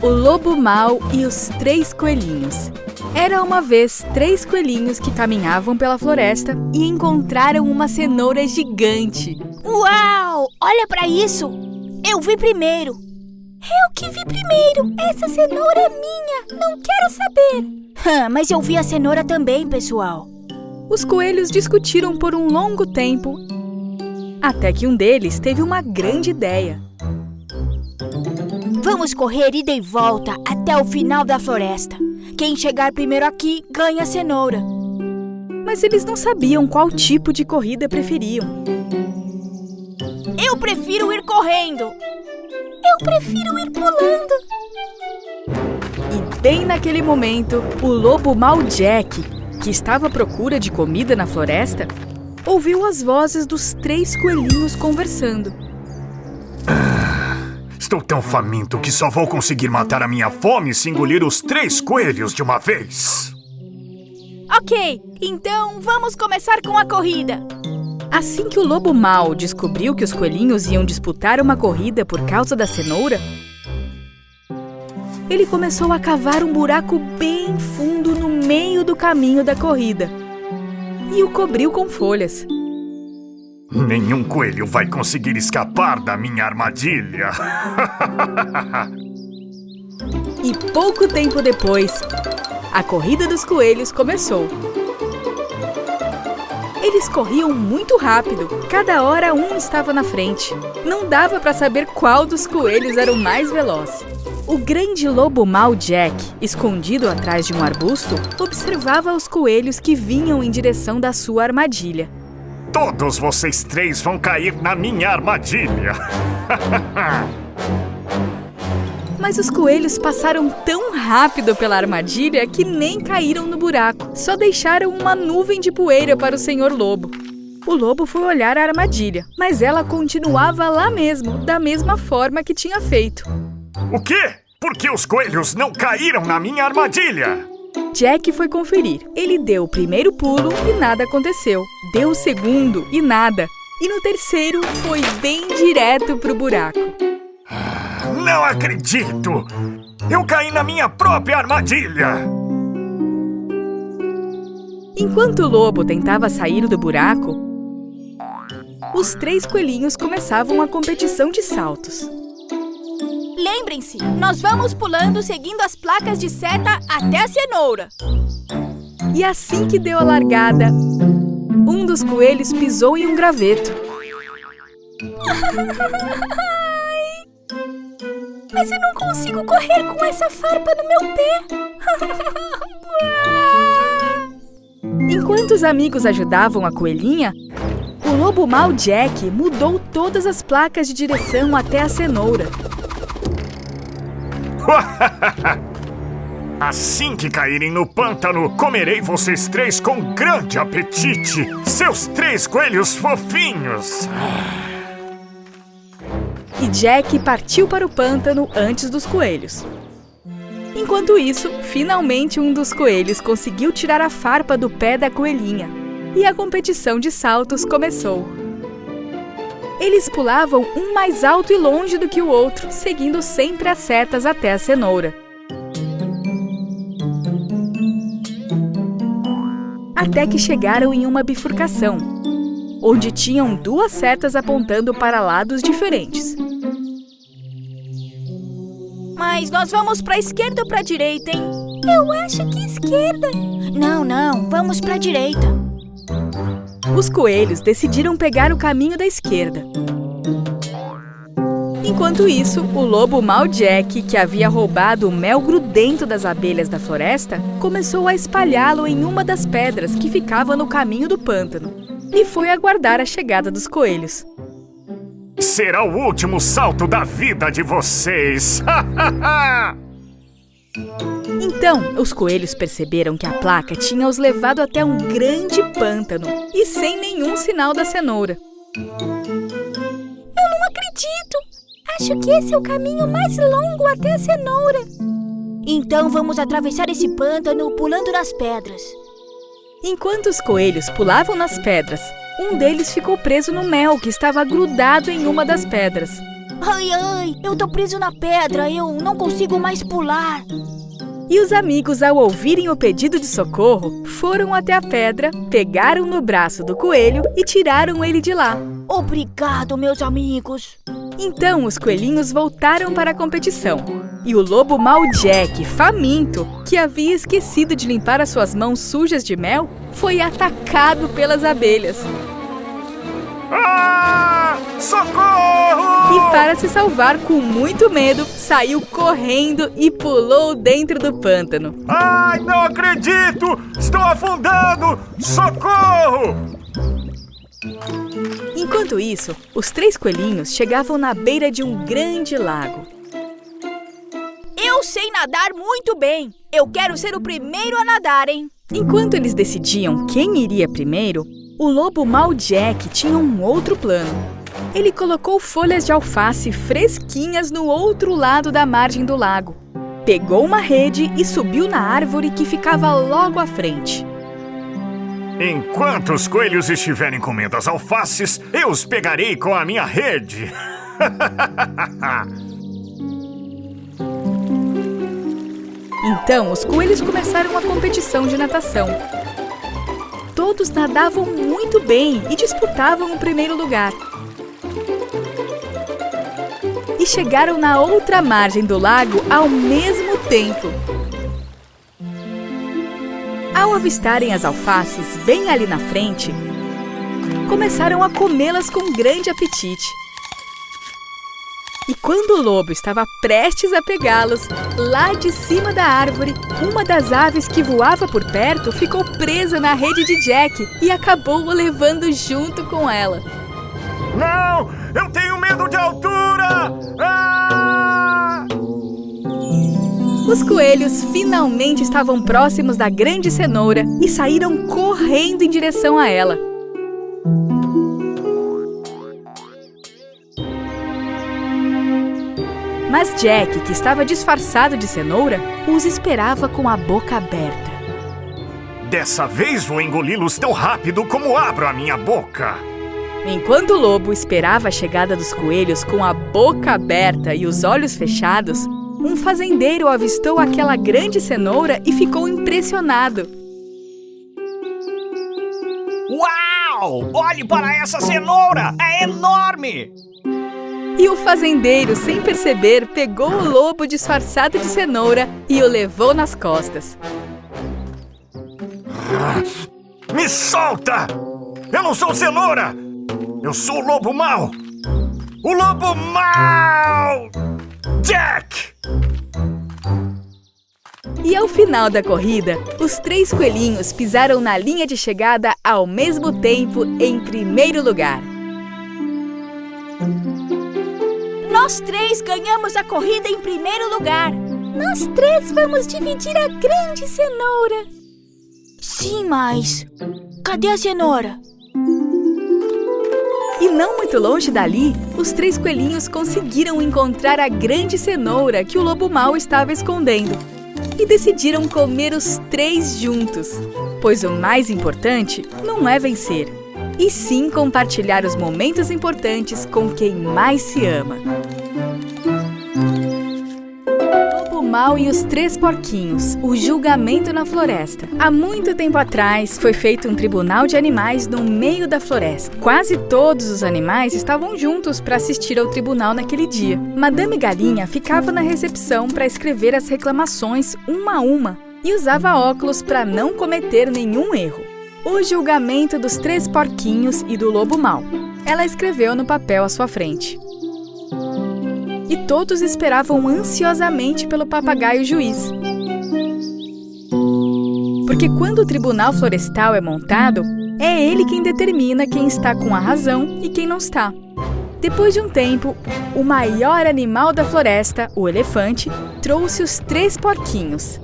O Lobo Mau e os Três Coelhinhos. Era uma vez 3 coelhinhos que caminhavam pela floresta e encontraram uma cenoura gigante. Uau! Olha pra isso! Eu vi primeiro! Eu que vi primeiro! Essa cenoura é minha! Não quero saber! Mas eu vi a cenoura também, pessoal! Os coelhos discutiram por um longo tempo, até que um deles teve uma grande ideia. Vamos correr ida e volta até o final da floresta. Quem chegar primeiro aqui ganha a cenoura. Mas eles não sabiam qual tipo de corrida preferiam. Eu prefiro ir correndo. Eu prefiro ir pulando. E bem naquele momento, o Lobo Mau Jack, que estava à procura de comida na floresta, ouviu as vozes dos 3 coelhinhos conversando. Estou tão faminto que só vou conseguir matar a minha fome se engolir os 3 coelhos de uma vez. Ok, então vamos começar com a corrida. Assim que o Lobo Mau descobriu que os coelhinhos iam disputar uma corrida por causa da cenoura, ele começou a cavar um buraco bem fundo no meio do caminho da corrida e o cobriu com folhas. Nenhum coelho vai conseguir escapar da minha armadilha. E pouco tempo depois, a corrida dos coelhos começou. Eles corriam muito rápido, cada hora um estava na frente. Não dava para saber qual dos coelhos era o mais veloz. O grande Lobo Mau Jack, escondido atrás de um arbusto, observava os coelhos que vinham em direção da sua armadilha. Todos vocês 3 vão cair na minha armadilha. Mas os coelhos passaram tão rápido pela armadilha que nem caíram no buraco. Só deixaram uma nuvem de poeira para o Senhor Lobo. O lobo foi olhar a armadilha, mas ela continuava lá mesmo, da mesma forma que tinha feito. O quê? Por que os coelhos não caíram na minha armadilha? Jack foi conferir. Ele deu o primeiro pulo e nada aconteceu. Deu o segundo e nada. E no terceiro foi bem direto pro buraco. Não acredito! Eu caí na minha própria armadilha! Enquanto o lobo tentava sair do buraco, os 3 coelhinhos começavam a competição de saltos. Lembrem-se, nós vamos pulando seguindo as placas de seta até a cenoura. E assim que deu a largada, um dos coelhos pisou em um graveto. Mas eu não consigo correr com essa farpa no meu pé. Enquanto os amigos ajudavam a coelhinha, o Lobo Mau Jack mudou todas as placas de direção até a cenoura. Assim que caírem no pântano, comerei vocês 3 com grande apetite. Seus 3 coelhos fofinhos. E Jack partiu para o pântano antes dos coelhos. Enquanto isso, finalmente um dos coelhos conseguiu tirar a farpa do pé da coelhinha. E a competição de saltos começou. Eles pulavam um mais alto e longe do que o outro, seguindo sempre as setas até a cenoura. Até que chegaram em uma bifurcação, onde tinham 2 setas apontando para lados diferentes. Mas nós vamos para a esquerda ou para a direita, hein? Eu acho que esquerda. Não, vamos para a direita. Os coelhos decidiram pegar o caminho da esquerda. Enquanto isso, o Lobo Mau Jack, que havia roubado o mel grudento das abelhas da floresta, começou a espalhá-lo em uma das pedras que ficava no caminho do pântano e foi aguardar a chegada dos coelhos. Será o último salto da vida de vocês! Então, os coelhos perceberam que a placa tinha os levado até um grande pântano e sem nenhum sinal da cenoura. Eu não acredito! Acho que esse é o caminho mais longo até a cenoura. Então vamos atravessar esse pântano pulando nas pedras. Enquanto os coelhos pulavam nas pedras, um deles ficou preso no mel que estava grudado em uma das pedras. Ai, ai, eu tô preso na pedra, eu não consigo mais pular. E os amigos, ao ouvirem o pedido de socorro, foram até a pedra, pegaram no braço do coelho e tiraram ele de lá. Obrigado, meus amigos. Então os coelhinhos voltaram para a competição. E o lobo mau Jack, faminto, que havia esquecido de limpar as suas mãos sujas de mel, foi atacado pelas abelhas. Ah! Socorro! E para se salvar com muito medo, saiu correndo e pulou dentro do pântano. Ai, não acredito! Estou afundando! Socorro! Enquanto isso, os 3 coelhinhos chegavam na beira de um grande lago. Eu sei nadar muito bem. Eu quero ser o primeiro a nadar, hein? Enquanto eles decidiam quem iria primeiro, o lobo mau Jack tinha um outro plano. Ele colocou folhas de alface fresquinhas no outro lado da margem do lago. Pegou uma rede e subiu na árvore que ficava logo à frente. Enquanto os coelhos estiverem comendo as alfaces, eu os pegarei com a minha rede. Então, os coelhos começaram a competição de natação. Todos nadavam muito bem e disputavam o primeiro lugar. E chegaram na outra margem do lago ao mesmo tempo. Ao avistarem as alfaces bem ali na frente, começaram a comê-las com grande apetite. E quando o lobo estava prestes a pegá-los, lá de cima da árvore, uma das aves que voava por perto ficou presa na rede de Jack e acabou o levando junto com ela. Não! Eu tenho medo de altura! Ah! Os coelhos finalmente estavam próximos da grande cenoura e saíram correndo em direção a ela. Mas Jack, que estava disfarçado de cenoura, os esperava com a boca aberta. Dessa vez vou engoli-los tão rápido como abro a minha boca. Enquanto o lobo esperava a chegada dos coelhos com a boca aberta e os olhos fechados, um fazendeiro avistou aquela grande cenoura e ficou impressionado. Uau! Olhe para essa cenoura! É enorme! E o fazendeiro, sem perceber, pegou o lobo disfarçado de cenoura e o levou nas costas. Me solta! Eu não sou cenoura! Eu sou o lobo mau! O lobo mau! Jack! E ao final da corrida, os 3 coelhinhos pisaram na linha de chegada ao mesmo tempo em primeiro lugar. Nós 3 ganhamos a corrida em primeiro lugar. Nós 3 vamos dividir a grande cenoura. Sim, mas cadê a cenoura? E não muito longe dali, os 3 coelhinhos conseguiram encontrar a grande cenoura que o lobo mau estava escondendo. E decidiram comer os 3 juntos. Pois o mais importante não é vencer, e sim compartilhar os momentos importantes com quem mais se ama. O Mau e os 3 Porquinhos, o julgamento na floresta. Há muito tempo atrás, foi feito um tribunal de animais no meio da floresta. Quase todos os animais estavam juntos para assistir ao tribunal naquele dia. Madame Galinha ficava na recepção para escrever as reclamações uma a uma e usava óculos para não cometer nenhum erro. O julgamento dos 3 porquinhos e do lobo mau. Ela escreveu no papel à sua frente. E todos esperavam ansiosamente pelo papagaio juiz. Porque quando o tribunal florestal é montado, é ele quem determina quem está com a razão e quem não está. Depois de um tempo, o maior animal da floresta, o elefante, trouxe os 3 porquinhos.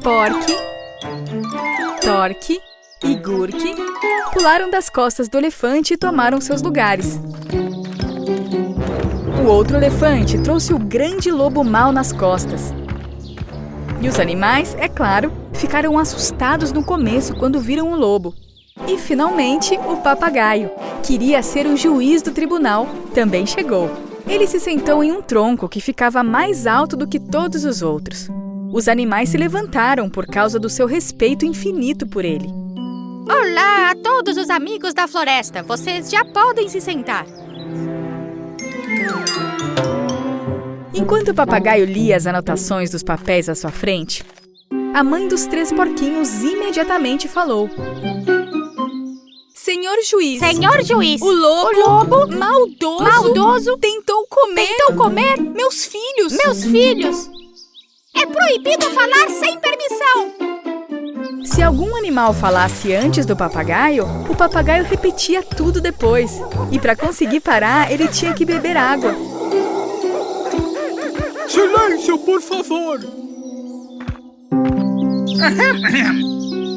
Porky, Torque e Gurke pularam das costas do elefante e tomaram seus lugares. O outro elefante trouxe o grande lobo mau nas costas. E os animais, é claro, ficaram assustados no começo quando viram o lobo. E, finalmente, o papagaio, que queria ser o juiz do tribunal, também chegou. Ele se sentou em um tronco que ficava mais alto do que todos os outros. Os animais se levantaram por causa do seu respeito infinito por ele. Olá a todos os amigos da floresta. Vocês já podem se sentar. Enquanto o papagaio lia as anotações dos papéis à sua frente, a mãe dos 3 porquinhos imediatamente falou: Senhor juiz, o lobo maldoso tentou comer meus filhos. É proibido falar sem permissão. Se algum animal falasse antes do papagaio, o papagaio repetia tudo depois. E para conseguir parar, ele tinha que beber água. Silêncio, por favor!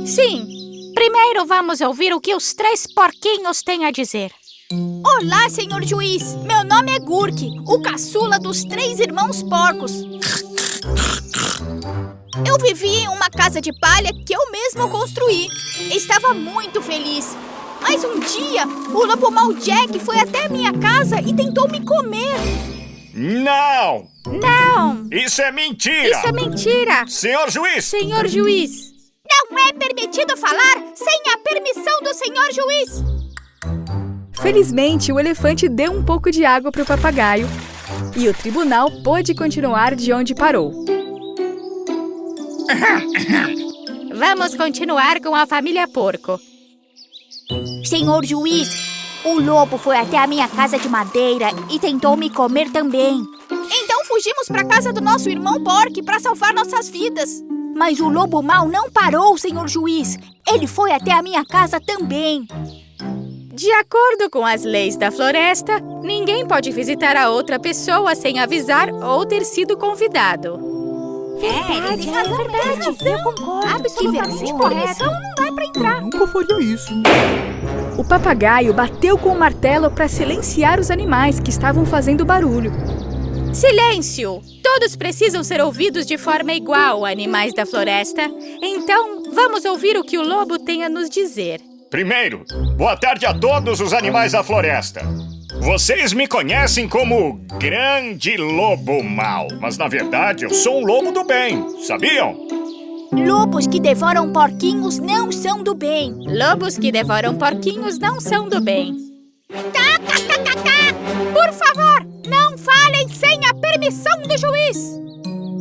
Sim. Primeiro vamos ouvir o que os 3 porquinhos têm a dizer. Olá, senhor juiz. Meu nome é Gurk, o caçula dos 3 irmãos porcos. Eu vivia em uma casa de palha que eu mesmo construí. Estava muito feliz. Mas um dia, o lobo mau Jack foi até a minha casa e tentou me comer. Não! Não! Isso é mentira! Isso é mentira! Senhor juiz! Senhor juiz! Não é permitido falar sem a permissão do senhor juiz! Felizmente, o elefante deu um pouco de água para o papagaio e o tribunal pôde continuar de onde parou. Vamos continuar com a família porco. Senhor juiz, o lobo foi até a minha casa de madeira e tentou me comer também. Então fugimos para a casa do nosso irmão Porco para salvar nossas vidas. Mas o lobo mau não parou, senhor juiz. Ele foi até a minha casa também. De acordo com as leis da floresta, ninguém pode visitar a outra pessoa sem avisar ou ter sido convidado. Verdade. Eu concordo. Absolutamente correto. Não dá pra entrar. Eu nunca faria isso. O papagaio bateu com o martelo para silenciar os animais que estavam fazendo barulho. Silêncio! Todos precisam ser ouvidos de forma igual, animais da floresta. Então, vamos ouvir o que o lobo tem a nos dizer. Primeiro, boa tarde a todos os animais da floresta. Vocês me conhecem como o Grande Lobo Mau, mas na verdade eu sou um lobo do bem, sabiam? Lobos que devoram porquinhos não são do bem. Lobos que devoram porquinhos não são do bem. Por favor, não falem sem a permissão do juiz.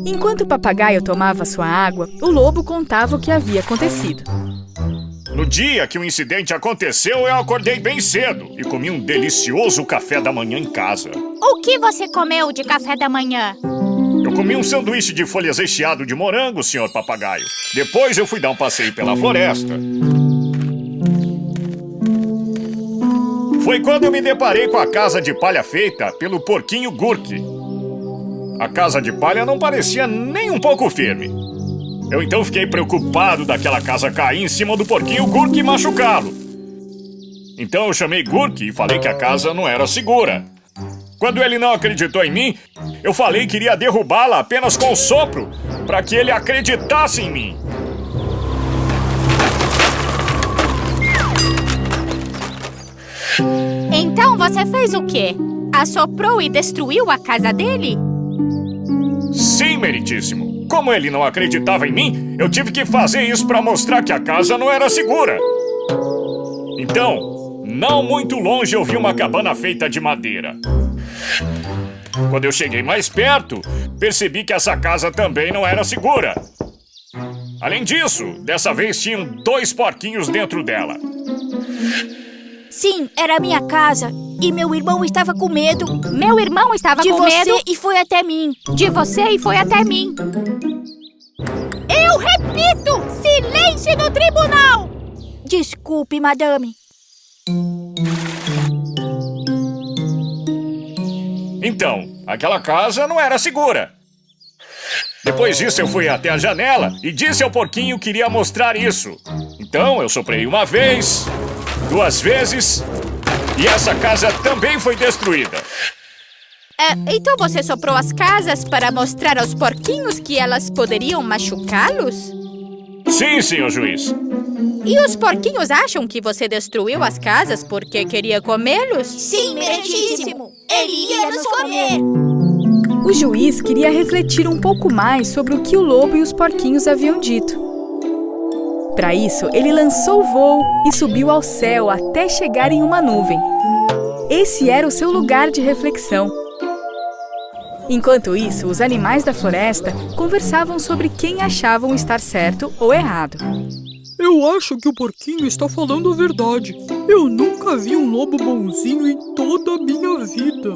Enquanto o papagaio tomava sua água, o lobo contava o que havia acontecido. No dia que o incidente aconteceu, eu acordei bem cedo e comi um delicioso café da manhã em casa. O que você comeu de café da manhã? Eu comi um sanduíche de folhas recheado de morango, senhor papagaio. Depois eu fui dar um passeio pela floresta. Foi quando eu me deparei com a casa de palha feita pelo porquinho Gurk. A casa de palha não parecia nem um pouco firme. Eu então fiquei preocupado daquela casa cair em cima do porquinho Gurk e machucá-lo. Então eu chamei Gurk e falei que a casa não era segura. Quando ele não acreditou em mim, eu falei que iria derrubá-la apenas com um sopro, para que ele acreditasse em mim. Então você fez o quê? Assoprou e destruiu a casa dele? Sim, meritíssimo. Como ele não acreditava em mim, eu tive que fazer isso para mostrar que a casa não era segura. Então, não muito longe eu vi uma cabana feita de madeira. Quando eu cheguei mais perto, percebi que essa casa também não era segura. Além disso, dessa vez tinham 2 porquinhos dentro dela. Sim, era a minha casa. E meu irmão estava com medo. Meu irmão estava com medo. De você e foi até mim. De você e foi até mim. Eu repito! Silêncio no tribunal! Desculpe, madame. Então, aquela casa não era segura. Depois disso, eu fui até a janela e disse ao porquinho que iria mostrar isso. Então, eu soprei uma vez, 2 vezes, e essa casa também foi destruída. Então você soprou as casas para mostrar aos porquinhos que elas poderiam machucá-los? Sim, senhor juiz. E os porquinhos acham que você destruiu as casas porque queria comê-los? Sim, meritíssimo. Ele ia nos comer. O juiz queria refletir um pouco mais sobre o que o lobo e os porquinhos haviam dito. Para isso, ele lançou o voo e subiu ao céu até chegar em uma nuvem. Esse era o seu lugar de reflexão. Enquanto isso, os animais da floresta conversavam sobre quem achavam estar certo ou errado. Eu acho que o porquinho está falando a verdade. Eu nunca vi um lobo bonzinho em toda a minha vida.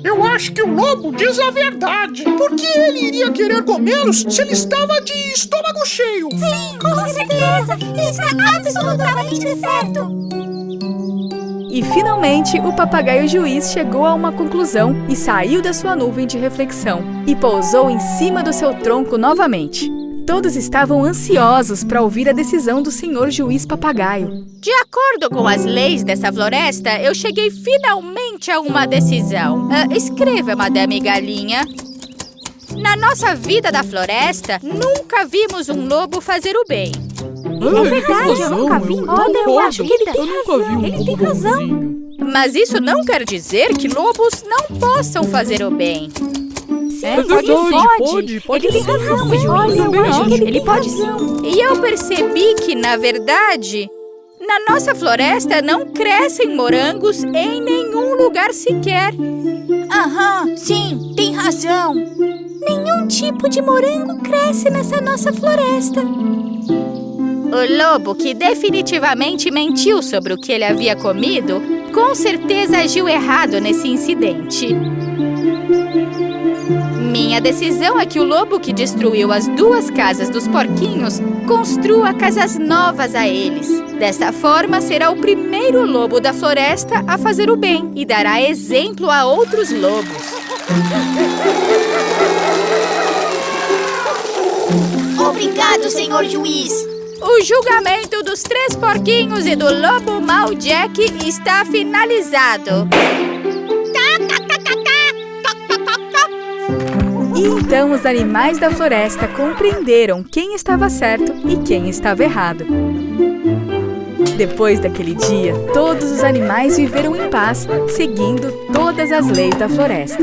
Eu acho que o lobo diz a verdade. Por que ele iria querer comê-los se ele estava de estômago cheio? Sim, com certeza. Está absolutamente certo. E finalmente, o papagaio juiz chegou a uma conclusão e saiu da sua nuvem de reflexão e pousou em cima do seu tronco novamente. Todos estavam ansiosos para ouvir a decisão do senhor juiz papagaio. De acordo com as leis dessa floresta, eu cheguei finalmente a uma decisão. Escreva, Madame Galinha. Na nossa vida da floresta, nunca vimos um lobo fazer o bem. É verdade, eu nunca vi. Olha, eu acho que ele tem Eu nunca vi um Ele lobo tem razão. bonzinho. Mas isso não quer dizer que lobos não possam fazer o bem. É verdade, pode Ele tem ser. razão, Eu olha, eu também acho acho. que ele Ele tem pode razão. E eu percebi que, na verdade, na nossa floresta não crescem morangos em nenhum lugar sequer. Aham, sim, tem razão. Nenhum tipo de morango cresce nessa nossa floresta. O lobo, que definitivamente mentiu sobre o que ele havia comido, com certeza agiu errado nesse incidente. Minha decisão é que o lobo que destruiu as 2 casas dos porquinhos construa casas novas a eles. Dessa forma, será o primeiro lobo da floresta a fazer o bem e dará exemplo a outros lobos. Obrigado, senhor juiz. O julgamento dos 3 porquinhos e do lobo mau Jack está finalizado. E então os animais da floresta compreenderam quem estava certo e quem estava errado. Depois daquele dia, todos os animais viveram em paz, seguindo todas as leis da floresta.